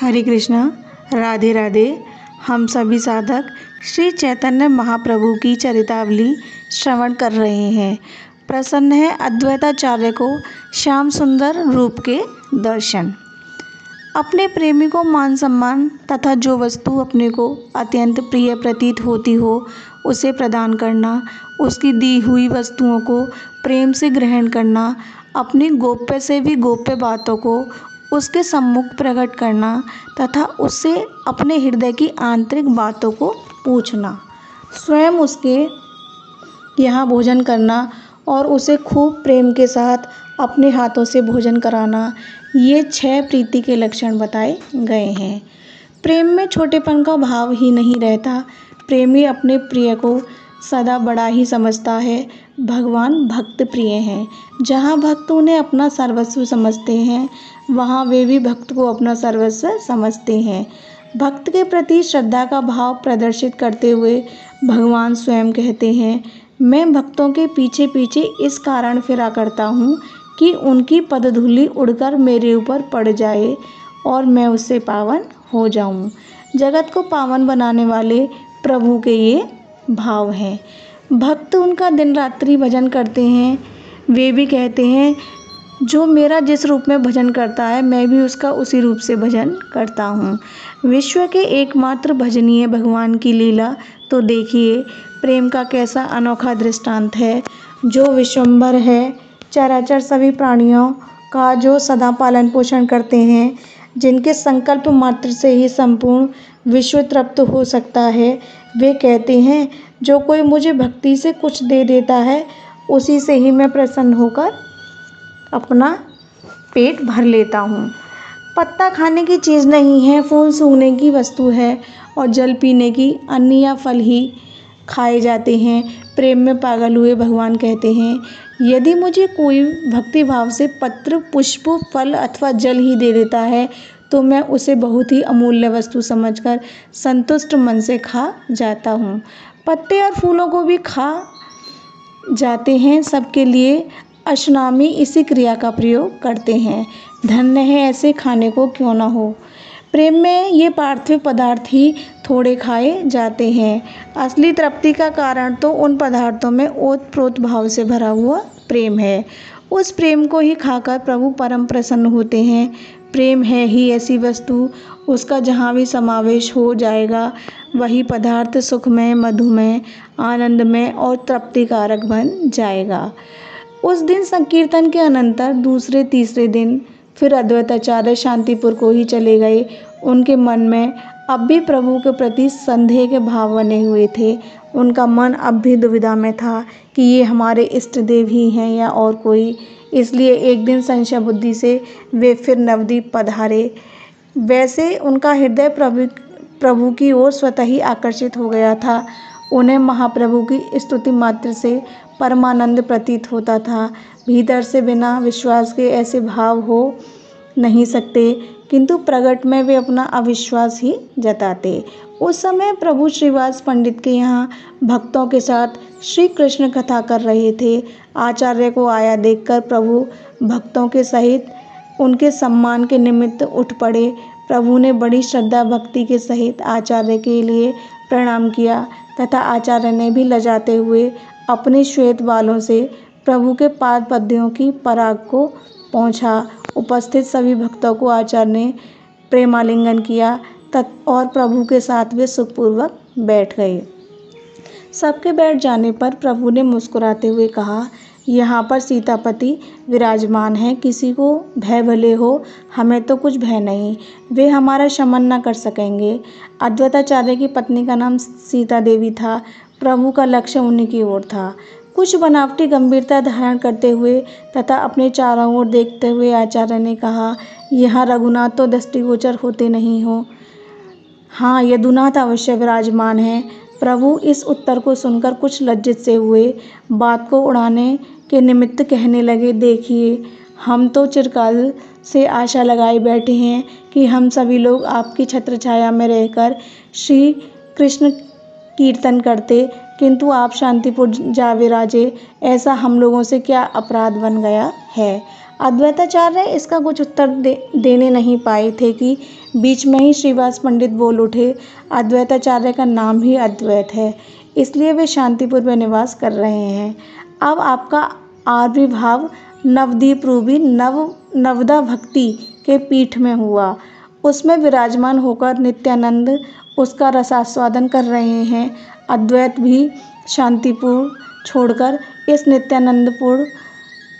हरे कृष्णा, राधे राधे। हम सभी साधक श्री चैतन्य महाप्रभु की चरितावली श्रवण कर रहे हैं। प्रसन्न है अद्वैताचार्य को श्याम सुंदर रूप के दर्शन। अपने प्रेमी को मान सम्मान तथा जो वस्तु अपने को अत्यंत प्रिय प्रतीत होती हो उसे प्रदान करना, उसकी दी हुई वस्तुओं को प्रेम से ग्रहण करना, अपनी गोप्य से भी गोप्य बातों को उसके सम्मुख प्रकट करना तथा उससे अपने हृदय की आंतरिक बातों को पूछना, स्वयं उसके यहाँ भोजन करना और उसे खूब प्रेम के साथ अपने हाथों से भोजन कराना, ये 6 प्रीति के लक्षण बताए गए हैं। प्रेम में छोटेपन का भाव ही नहीं रहता। प्रेमी अपने प्रिय को सदा बड़ा ही समझता है। भगवान भक्त प्रिय हैं। जहाँ भक्त उन्हें अपना सर्वस्व समझते हैं, वहाँ वे भी भक्त को अपना सर्वस्व समझते हैं। भक्त के प्रति श्रद्धा का भाव प्रदर्शित करते हुए भगवान स्वयं कहते हैं, मैं भक्तों के पीछे पीछे इस कारण फिरा करता हूँ कि उनकी पदधूलि उड़कर मेरे ऊपर पड़ जाए और मैं उससे पावन हो जाऊँ। जगत को पावन बनाने वाले प्रभु के ये भाव हैं। भक्त उनका दिन रात्रि भजन करते हैं। वे भी कहते हैं, जो मेरा जिस रूप में भजन करता है मैं भी उसका उसी रूप से भजन करता हूँ। विश्व के एकमात्र भजनीय भगवान की लीला तो देखिए, प्रेम का कैसा अनोखा दृष्टांत है। जो विश्वम्भर है, चराचर सभी प्राणियों का जो सदा पालन पोषण करते हैं, जिनके संकल्प मात्र से ही संपूर्ण विश्व तृप्त हो सकता है, वे कहते हैं, जो कोई मुझे भक्ति से कुछ दे देता है उसी से ही मैं प्रसन्न होकर अपना पेट भर लेता हूँ। पत्ता खाने की चीज़ नहीं है, फूल सूंघने की वस्तु है और जल पीने की, अन्न या फल ही खाए जाते हैं। प्रेम में पागल हुए भगवान कहते हैं, यदि मुझे कोई भक्ति भाव से पत्र, पुष्प, फल अथवा जल ही दे देता है तो मैं उसे बहुत ही अमूल्य वस्तु समझकर संतुष्ट मन से खा जाता हूँ। पत्ते और फूलों को भी खा जाते हैं, सबके लिए अशनामी इसी क्रिया का प्रयोग करते हैं। धन्य है ऐसे खाने को क्यों ना हो। प्रेम में ये पार्थिव पदार्थ ही थोड़े खाए जाते हैं। असली तृप्ति का कारण तो उन पदार्थों में ओतप्रोत भाव से भरा हुआ प्रेम है। उस प्रेम को ही खाकर प्रभु परम प्रसन्न होते हैं। प्रेम है ही ऐसी वस्तु, उसका जहाँ भी समावेश हो जाएगा वही पदार्थ सुखमय, मधुमय, आनंदमय और तृप्तिकारक बन जाएगा। उस दिन संकीर्तन के अनंतर दूसरे तीसरे दिन फिर अद्वैताचार्य शांतिपुर को ही चले गए। उनके मन में अब भी प्रभु के प्रति संदेह के भाव बने हुए थे। उनका मन अब भी दुविधा में था कि ये हमारे इष्ट देव ही हैं या और कोई। इसलिए एक दिन संशय बुद्धि से वे फिर नवद्वीप पधारे। वैसे उनका हृदय प्रभु की ओर स्वतः ही आकर्षित हो गया था। उन्हें महाप्रभु की स्तुति मात्र से परमानंद प्रतीत होता था। भीतर से बिना विश्वास के ऐसे भाव हो नहीं सकते, किंतु प्रगट में वे अपना अविश्वास ही जताते। उस समय प्रभु श्रीवास पंडित के यहाँ भक्तों के साथ श्री कृष्ण कथा कर रहे थे। आचार्य को आया देखकर प्रभु भक्तों के सहित उनके सम्मान के निमित्त उठ पड़े। प्रभु ने बड़ी श्रद्धा भक्ति के सहित आचार्य के लिए प्रणाम किया तथा आचार्य ने भी लजाते हुए अपने श्वेत बालों से प्रभु के पाद पद्यों की पराग को पहुँचा। उपस्थित सभी भक्तों को आचार्य ने प्रेमालिंगन किया और प्रभु के साथ वे सुखपूर्वक बैठ गए। सबके बैठ जाने पर प्रभु ने मुस्कुराते हुए कहा, यहाँ पर सीतापति विराजमान हैं, किसी को भय भले हो, हमें तो कुछ भय नहीं, वे हमारा शमन न कर सकेंगे। अद्वैताचार्य की पत्नी का नाम सीता देवी था। प्रभु का लक्ष्य उन्हीं की ओर था। कुछ बनावटी गंभीरता धारण करते हुए तथा अपने चारों ओर देखते हुए आचार्य ने कहा, यहाँ रघुनाथ तो दृष्टिगोचर होते नहीं हो। हाँ, यदुनाथ अवश्य विराजमान हैं। प्रभु इस उत्तर को सुनकर कुछ लज्जित से हुए। बात को उड़ाने के निमित्त कहने लगे, देखिए, हम तो चिरकाल से आशा लगाए बैठे हैं कि हम सभी लोग आपकी छत्र छाया में रहकर श्री कृष्ण कीर्तन करते, किंतु आप शांतिपुर जा विराजे, ऐसा हम लोगों से क्या अपराध बन गया है। अद्वैताचार्य इसका कुछ उत्तर देने नहीं पाए थे कि बीच में ही श्रीवास पंडित बोल उठे, अद्वैताचार्य का नाम ही अद्वैत है, इसलिए वे शांतिपुर में निवास कर रहे हैं। अब आपका आविर्भाव नवदीप रूपी नवदा भक्ति के पीठ में हुआ, उसमें विराजमान होकर नित्यानंद उसका रसास्वादन कर रहे हैं। अद्वैत भी शांतिपुर छोड़कर इस नित्यानंदपुर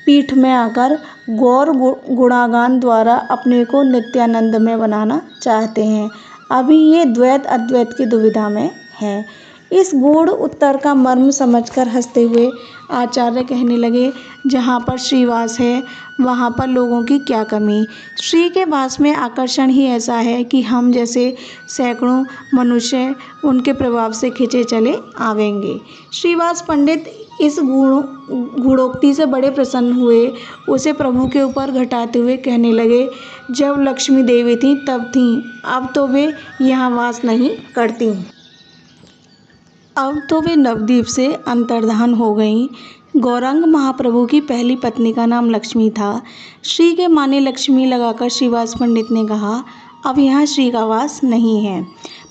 पीठ में आकर गौर गुणागान द्वारा अपने को नित्यानंद में बनाना चाहते हैं। अभी ये द्वैत अद्वैत की दुविधा में है। इस गूढ़ उत्तर का मर्म समझकर हंसते हुए आचार्य कहने लगे, जहाँ पर श्रीवास है वहाँ पर लोगों की क्या कमी। श्री के वास में आकर्षण ही ऐसा है कि हम जैसे सैकड़ों मनुष्य उनके प्रभाव से खिंचे चले आवेंगे। श्रीवास पंडित इस गूढ़ोक्ति से बड़े प्रसन्न हुए। उसे प्रभु के ऊपर घटाते हुए कहने लगे, जब लक्ष्मी देवी थी तब थी, अब तो वे यहाँ वास नहीं करती, अब तो वे नवद्वीप से अंतर्धान हो गईं। गौरांग महाप्रभु की पहली पत्नी का नाम लक्ष्मी था। श्री के माने लक्ष्मी लगाकर श्रीवास पंडित ने कहा, अब यहाँ श्री का वास नहीं है।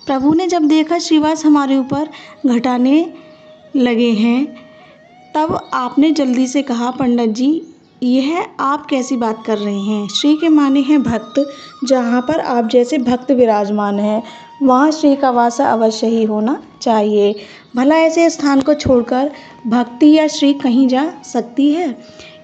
प्रभु ने जब देखा श्रीवास हमारे ऊपर घटाने लगे हैं, तब आपने जल्दी से कहा, पंडित जी यह आप कैसी बात कर रहे हैं। श्री के माने हैं भक्त, जहाँ पर आप जैसे भक्त विराजमान हैं वहाँ श्री का वास अवश्य ही होना चाहिए। भला ऐसे स्थान को छोड़कर भक्ति या श्री कहीं जा सकती है।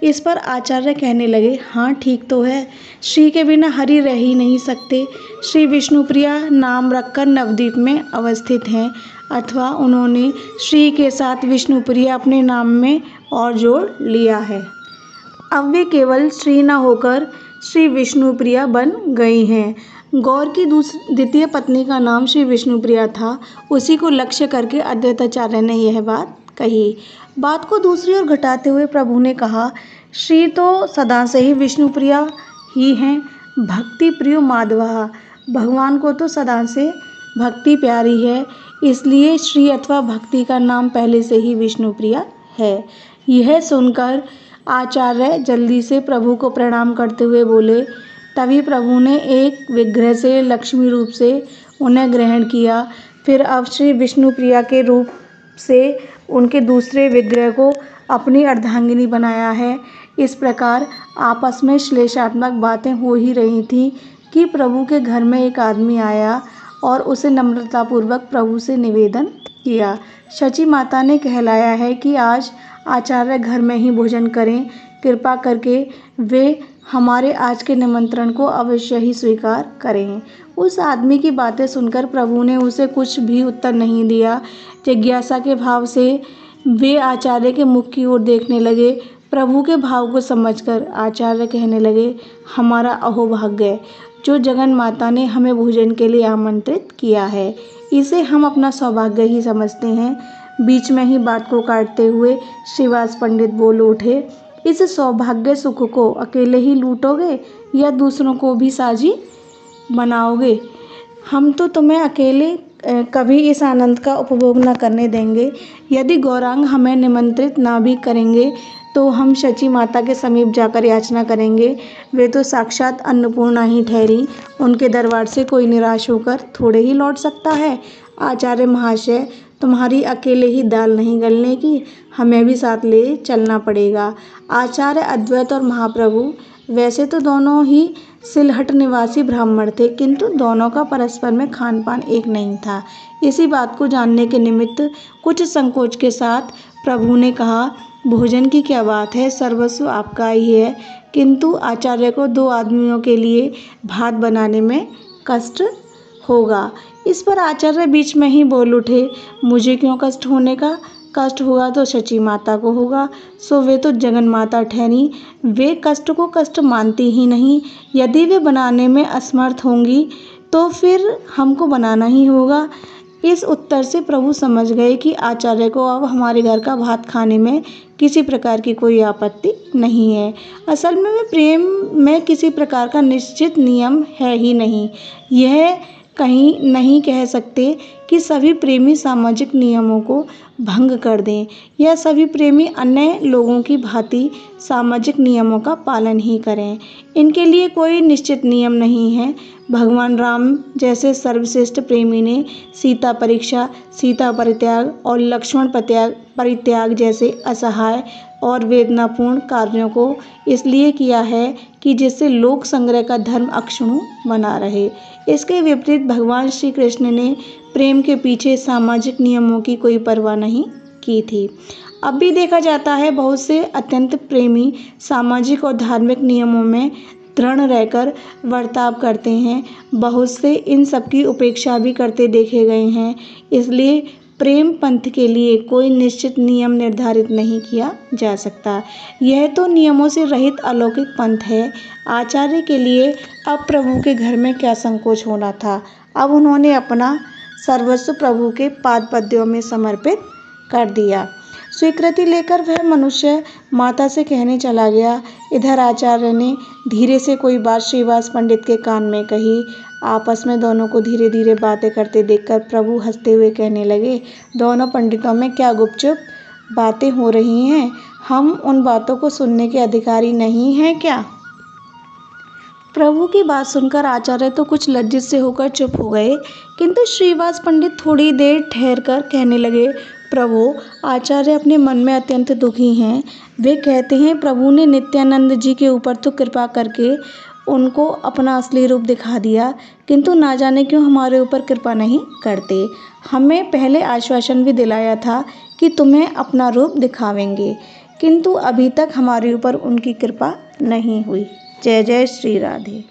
इस पर आचार्य कहने लगे, हाँ ठीक तो है, श्री के बिना हरि रह ही नहीं सकते। श्री विष्णुप्रिया नाम रखकर नवद्वीप में अवस्थित हैं, अथवा उन्होंने श्री के साथ विष्णुप्रिया अपने नाम में और जोड़ लिया है। अब वे केवल श्री न होकर श्री विष्णुप्रिया बन गई हैं। गौर की द्वितीय पत्नी का नाम श्री विष्णुप्रिया था। उसी को लक्ष्य करके अद्वैताचार्य ने यह बात कही। बात को दूसरी ओर घटाते हुए प्रभु ने कहा, श्री तो सदा से ही विष्णुप्रिया ही हैं, भक्ति प्रियो माधवा, भगवान को तो सदा से भक्ति प्यारी है, इसलिए श्री अथवा भक्ति का नाम पहले से ही विष्णुप्रिया है। यह सुनकर आचार्य जल्दी से प्रभु को प्रणाम करते हुए बोले। तभी प्रभु ने एक विग्रह से लक्ष्मी रूप से उन्हें ग्रहण किया। फिर अब श्री विष्णुप्रिया के रूप से उनके दूसरे विग्रह को अपनी अर्धांगिनी बनाया है। इस प्रकार आपस में श्लेषात्मक बातें हो ही रही थीं कि प्रभु के घर में एक आदमी आया और उसे नम्रतापूर्वक प्रभु से निवेदन किया। शची माता ने कहलाया है कि आज आचार्य घर में ही भोजन करें, कृपा करके वे हमारे आज के निमंत्रण को अवश्य ही स्वीकार करें। उस आदमी की बातें सुनकर प्रभु ने उसे कुछ भी उत्तर नहीं दिया। जिज्ञासा के भाव से वे आचार्य के मुख की ओर देखने लगे। प्रभु के भाव को समझकर आचार्य कहने लगे, हमारा अहोभाग्य जो जगन माता ने हमें भोजन के लिए आमंत्रित किया है, इसे हम अपना सौभाग्य ही समझते हैं। बीच में ही बात को काटते हुए श्रीवास पंडित बोल उठे, इस सौभाग्य सुख को अकेले ही लूटोगे या दूसरों को भी साझी बनाओगे? हम तो तुम्हें अकेले कभी इस आनंद का उपभोग न करने देंगे। यदि गौरांग हमें निमंत्रित ना भी करेंगे तो हम शची माता के समीप जाकर याचना करेंगे। वे तो साक्षात अन्नपूर्णा ही ठहरी, उनके दरबार से कोई निराश होकर थोड़े ही लौट सकता है। आचार्य महाशय, तुम्हारी अकेले ही दाल नहीं गलने की, हमें भी साथ ले चलना पड़ेगा। आचार्य अद्वैत और महाप्रभु वैसे तो दोनों ही सिलहट निवासी ब्राह्मण थे, किंतु दोनों का परस्पर में खान पान एक नहीं था। इसी बात को जानने के निमित्त कुछ संकोच के साथ प्रभु ने कहा, भोजन की क्या बात है, सर्वस्व आपका ही है, किंतु आचार्य को 2 आदमियों के लिए भात बनाने में कष्ट होगा। इस पर आचार्य बीच में ही बोल उठे, मुझे क्यों कष्ट होने का? कष्ट हुआ तो शची माता को होगा, सो वे तो जगन माता ठहरी, वे कष्ट को कष्ट मानती ही नहीं। यदि वे बनाने में असमर्थ होंगी तो फिर हमको बनाना ही होगा। इस उत्तर से प्रभु समझ गए कि आचार्य को अब हमारे घर का भात खाने में किसी प्रकार की कोई आपत्ति नहीं है। असल में प्रेम में किसी प्रकार का निश्चित नियम है ही नहीं। यह कहीं नहीं कह सकते कि सभी प्रेमी सामाजिक नियमों को भंग कर दें या सभी प्रेमी अन्य लोगों की भांति सामाजिक नियमों का पालन ही करें। इनके लिए कोई निश्चित नियम नहीं है। भगवान राम जैसे सर्वश्रेष्ठ प्रेमी ने सीता परीक्षा, सीता परित्याग और लक्ष्मण परित्याग जैसे असहाय और वेदनापूर्ण कार्यों को इसलिए किया है कि जिससे लोक संग्रह का धर्म अक्षुण्ण बना रहे। इसके विपरीत भगवान श्री कृष्ण ने प्रेम के पीछे सामाजिक नियमों की कोई परवाह नहीं की थी। अब भी देखा जाता है बहुत से अत्यंत प्रेमी सामाजिक और धार्मिक नियमों में दृढ़ रहकर बर्ताव करते हैं। बहुत से इन सब की उपेक्षा भी करते देखे गए हैं। इसलिए प्रेम पंथ के लिए कोई निश्चित नियम निर्धारित नहीं किया जा सकता। यह तो नियमों से रहित अलौकिक पंथ है। आचार्य के लिए अब प्रभु के घर में क्या संकोच होना था। अब उन्होंने अपना सर्वस्व प्रभु के पाद पद्यों में समर्पित कर दिया। स्वीकृति लेकर वह मनुष्य माता से कहने चला गया। इधर आचार्य ने धीरे से कोई बात श्रीवास पंडित के कान में कही। आपस में दोनों को धीरे धीरे बातें करते देखकर प्रभु हंसते हुए कहने लगे, दोनों पंडितों में क्या गुपचुप बातें हो रही हैं? हम उन बातों को सुनने के अधिकारी नहीं हैं क्या? प्रभु की बात सुनकर आचार्य तो कुछ लज्जित से होकर चुप हो गए, किंतु श्रीवास पंडित थोड़ी देर ठहर कर कहने लगे, प्रभु, आचार्य अपने मन में अत्यंत दुखी हैं। वे कहते हैं प्रभु ने नित्यानंद जी के ऊपर तो कृपा करके उनको अपना असली रूप दिखा दिया, किंतु ना जाने क्यों हमारे ऊपर कृपा नहीं करते। हमें पहले आश्वासन भी दिलाया था कि तुम्हें अपना रूप दिखावेंगे, किंतु अभी तक हमारे ऊपर उनकी कृपा नहीं हुई। जय जय श्री राधे।